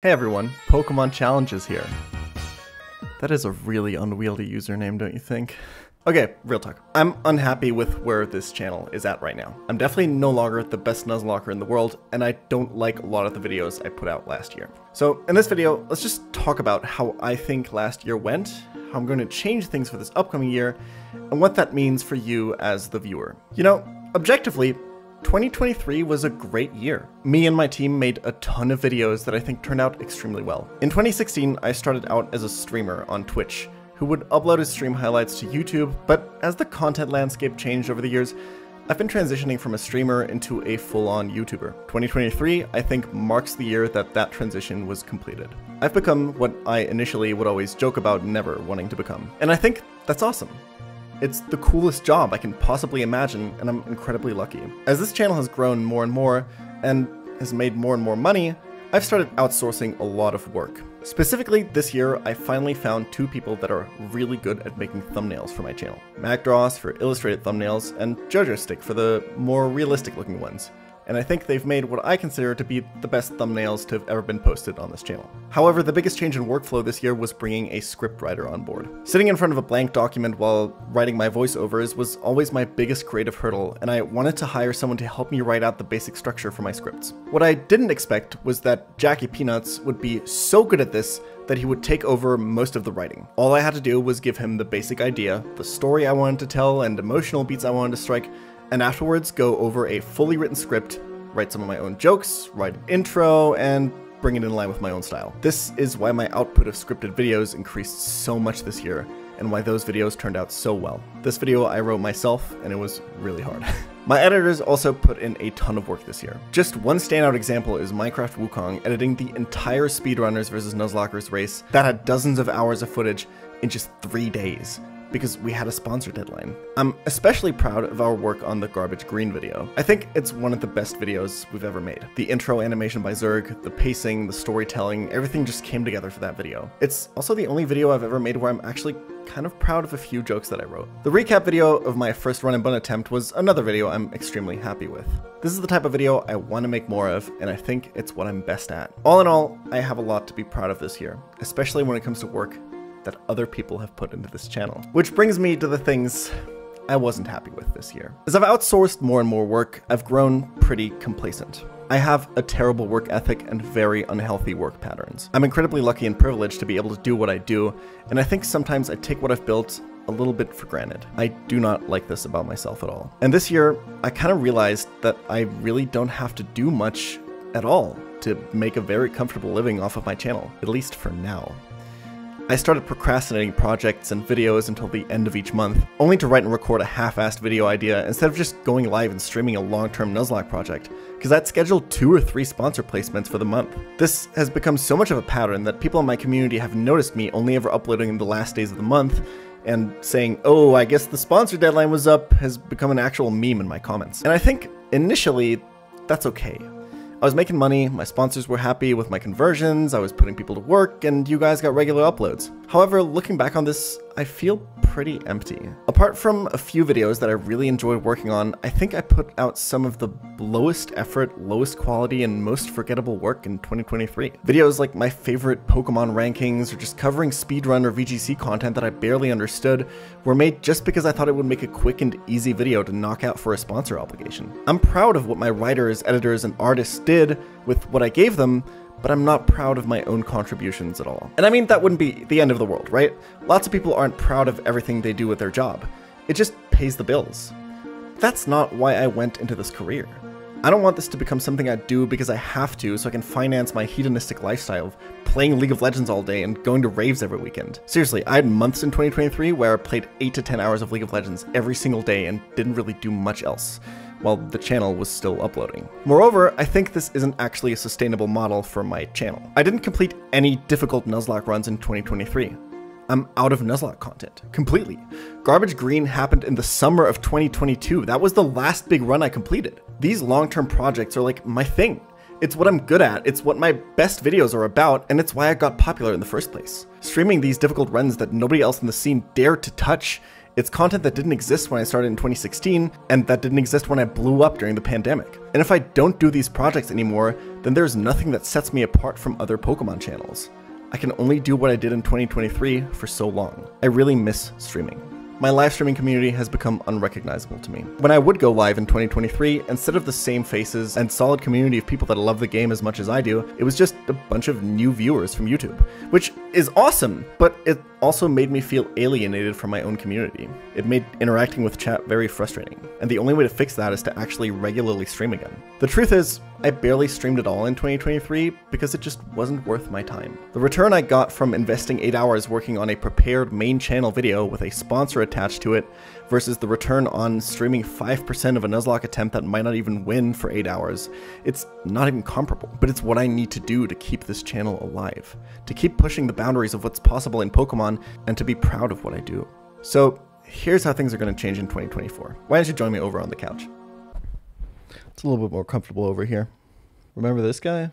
Hey everyone, PokemonChallenges here. That is a really unwieldy username, don't you think? Okay, real talk. I'm unhappy with where this channel is at right now. I'm definitely no longer the best nuzlocke in the world, and I don't like a lot of the videos I put out last year. So in this video, let's just talk about how I think last year went, how I'm going to change things for this upcoming year, and what that means for you as the viewer. You know, objectively, 2023 was a great year. Me and my team made a ton of videos that I think turned out extremely well. In 2016, I started out as a streamer on Twitch, who would upload his stream highlights to YouTube, but as the content landscape changed over the years, I've been transitioning from a streamer into a full-on YouTuber. 2023, I think, marks the year that that transition was completed. I've become what I initially would always joke about never wanting to become, and I think that's awesome. It's the coolest job I can possibly imagine, and I'm incredibly lucky. As this channel has grown more and more, and has made more and more money, I've started outsourcing a lot of work. Specifically, this year, I finally found two people that are really good at making thumbnails for my channel. MacDross for illustrated thumbnails, and JoJo Stick for the more realistic looking ones. And I think they've made what I consider to be the best thumbnails to have ever been posted on this channel. However, the biggest change in workflow this year was bringing a scriptwriter on board. Sitting in front of a blank document while writing my voiceovers was always my biggest creative hurdle, and I wanted to hire someone to help me write out the basic structure for my scripts. What I didn't expect was that Jackie Peanuts would be so good at this that he would take over most of the writing. All I had to do was give him the basic idea, the story I wanted to tell, and emotional beats I wanted to strike, and afterwards go over a fully written script, write some of my own jokes, write an intro, and bring it in line with my own style. This is why my output of scripted videos increased so much this year, and why those videos turned out so well. This video I wrote myself, and it was really hard. My editors also put in a ton of work this year. Just one standout example is Minecraft Wukong editing the entire Speedrunners vs Nuzlockers race that had dozens of hours of footage in just 3 days, because we had a sponsor deadline. I'm especially proud of our work on the Garbage Green video. I think it's one of the best videos we've ever made. The intro animation by Zerg, the pacing, the storytelling, everything just came together for that video. It's also the only video I've ever made where I'm actually kind of proud of a few jokes that I wrote. The recap video of my first run and bun attempt was another video I'm extremely happy with. This is the type of video I want to make more of, and I think it's what I'm best at. All in all, I have a lot to be proud of this year, especially when it comes to work that other people have put into this channel. Which brings me to the things I wasn't happy with this year. As I've outsourced more and more work, I've grown pretty complacent. I have a terrible work ethic and very unhealthy work patterns. I'm incredibly lucky and privileged to be able to do what I do, and I think sometimes I take what I've built a little bit for granted. I do not like this about myself at all. And this year, I kind of realized that I really don't have to do much at all to make a very comfortable living off of my channel, at least for now. I started procrastinating projects and videos until the end of each month, only to write and record a half-assed video idea instead of just going live and streaming a long-term Nuzlocke project, because I'd scheduled 2 or 3 sponsor placements for the month. This has become so much of a pattern that people in my community have noticed me only ever uploading in the last days of the month, and saying, "Oh, I guess the sponsor deadline was up," has become an actual meme in my comments. And I think, initially, that's okay. I was making money, my sponsors were happy with my conversions, I was putting people to work, and you guys got regular uploads. However, looking back on this, I feel pretty empty. Apart from a few videos that I really enjoyed working on, I think I put out some of the lowest effort, lowest quality, and most forgettable work in 2023. Videos like my favorite Pokemon rankings, or just covering speedrun or VGC content that I barely understood, were made just because I thought it would make a quick and easy video to knock out for a sponsor obligation. I'm proud of what my writers, editors, and artists did with what I gave them, but I'm not proud of my own contributions at all. And I mean, that wouldn't be the end of the world, right? Lots of people aren't proud of everything they do with their job. It just pays the bills. That's not why I went into this career. I don't want this to become something I do because I have to so I can finance my hedonistic lifestyle of playing League of Legends all day and going to raves every weekend. Seriously, I had months in 2023 where I played 8 to 10 hours of League of Legends every single day and didn't really do much else, while the channel was still uploading. Moreover, I think this isn't actually a sustainable model for my channel. I didn't complete any difficult Nuzlocke runs in 2023. I'm out of Nuzlocke content, completely. Garbage Green happened in the summer of 2022. That was the last big run I completed. These long-term projects are like my thing. It's what I'm good at, it's what my best videos are about, and it's why I got popular in the first place. Streaming these difficult runs that nobody else in the scene dared to touch It's content that didn't exist when I started in 2016, and that didn't exist when I blew up during the pandemic. And if I don't do these projects anymore, then there's nothing that sets me apart from other Pokemon channels. I can only do what I did in 2023 for so long. I really miss streaming. My live streaming community has become unrecognizable to me. When I would go live in 2023, instead of the same faces and solid community of people that love the game as much as I do, it was just a bunch of new viewers from YouTube, which is awesome, but it also made me feel alienated from my own community. It made interacting with chat very frustrating, and the only way to fix that is to actually regularly stream again. The truth is, I barely streamed at all in 2023 because it just wasn't worth my time. The return I got from investing 8 hours working on a prepared main channel video with a sponsor attached to it versus the return on streaming 5% of a nuzlocke attempt that might not even win for 8 hours, it's not even comparable. But it's what I need to do to keep this channel alive, to keep pushing the boundaries of what's possible in Pokemon, and to be proud of what I do. So here's how things are going to change in 2024. Why don't you join me over on the couch? It's a little bit more comfortable over here. Remember this guy?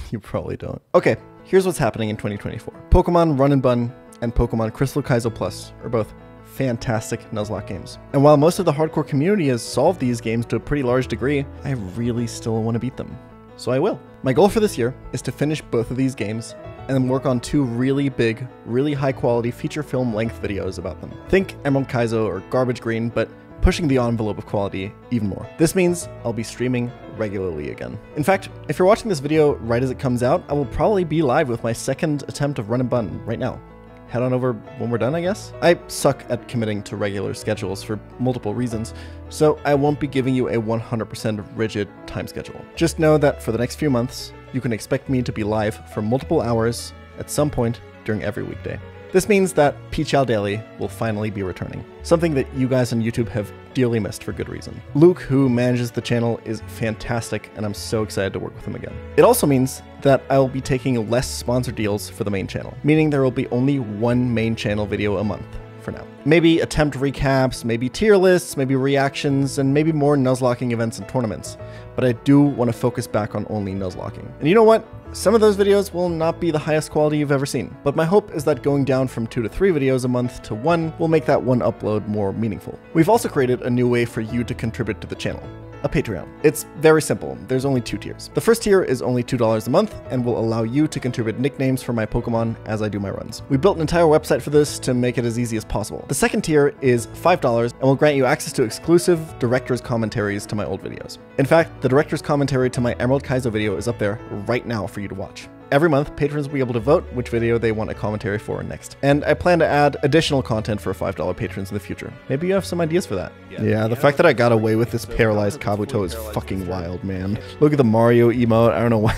You probably don't. Okay, here's what's happening in 2024. Pokemon Run and Bun and Pokemon Crystal Kaizo Plus are both fantastic Nuzlocke games. And while most of the hardcore community has solved these games to a pretty large degree, I really still want to beat them. So I will. My goal for this year is to finish both of these games and then work on 2 really big, really high quality feature film length videos about them. Think Emerald Kaizo or Garbage Green, but pushing the envelope of quality even more. This means I'll be streaming regularly again. In fact, if you're watching this video right as it comes out, I will probably be live with my second attempt of Run and Bun right now. Head on over when we're done, I guess? I suck at committing to regular schedules for multiple reasons, so I won't be giving you a 100% rigid time schedule. Just know that for the next few months, you can expect me to be live for multiple hours at some point during every weekday. This means that pChal Daily will finally be returning, something that you guys on YouTube have dearly missed for good reason. Luke, who manages the channel, is fantastic, and I'm so excited to work with him again. It also means that I'll be taking less sponsor deals for the main channel, meaning there will be only 1 main channel video a month for now. Maybe attempt recaps, maybe tier lists, maybe reactions, and maybe more nuzlocking events and tournaments. But I do want to focus back on only nuzlocking. And you know what? Some of those videos will not be the highest quality you've ever seen, but my hope is that going down from 2 to 3 videos a month to 1 will make that one upload more meaningful. We've also created a new way for you to contribute to the channel. A Patreon. It's very simple. There's only 2 tiers. The first tier is only $2 a month and will allow you to contribute nicknames for my Pokemon as I do my runs. We built an entire website for this to make it as easy as possible. The second tier is $5 and will grant you access to exclusive director's commentaries to my old videos. In fact, the director's commentary to my Emerald Kaizo video is up there right now for you to watch. Every month, patrons will be able to vote which video they want a commentary for next. And I plan to add additional content for $5 patrons in the future. Maybe you have some ideas for that. Yeah, the fact that I got away with this paralyzed Kabuto is fucking wild, man. Look at the Mario emote, I don't know why.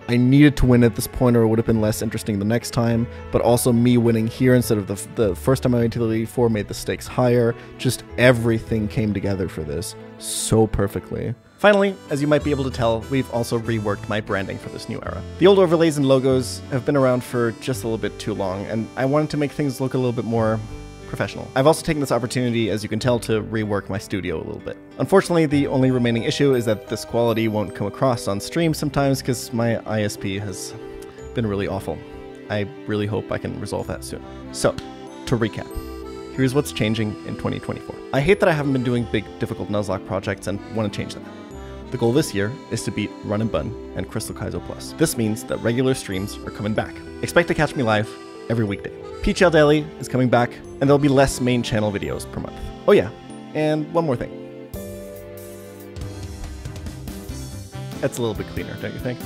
I needed to win at this point or it would have been less interesting the next time, but also me winning here instead of the first time I went to the Elite Four made the stakes higher. Just everything came together for this so perfectly. Finally, as you might be able to tell, we've also reworked my branding for this new era. The old overlays and logos have been around for just a little bit too long, and I wanted to make things look a little bit more professional. I've also taken this opportunity, as you can tell, to rework my studio a little bit. Unfortunately, the only remaining issue is that this quality won't come across on stream sometimes because my ISP has been really awful. I really hope I can resolve that soon. So, to recap. Here's what's changing in 2024. I hate that I haven't been doing big, difficult Nuzlocke projects and want to change that. The goal this year is to beat Run and Bun and Crystal Kaizo Plus. This means that regular streams are coming back. Expect to catch me live every weekday. pChal Daily is coming back, and there'll be less main channel videos per month. Oh yeah, and one more thing. That's a little bit cleaner, don't you think?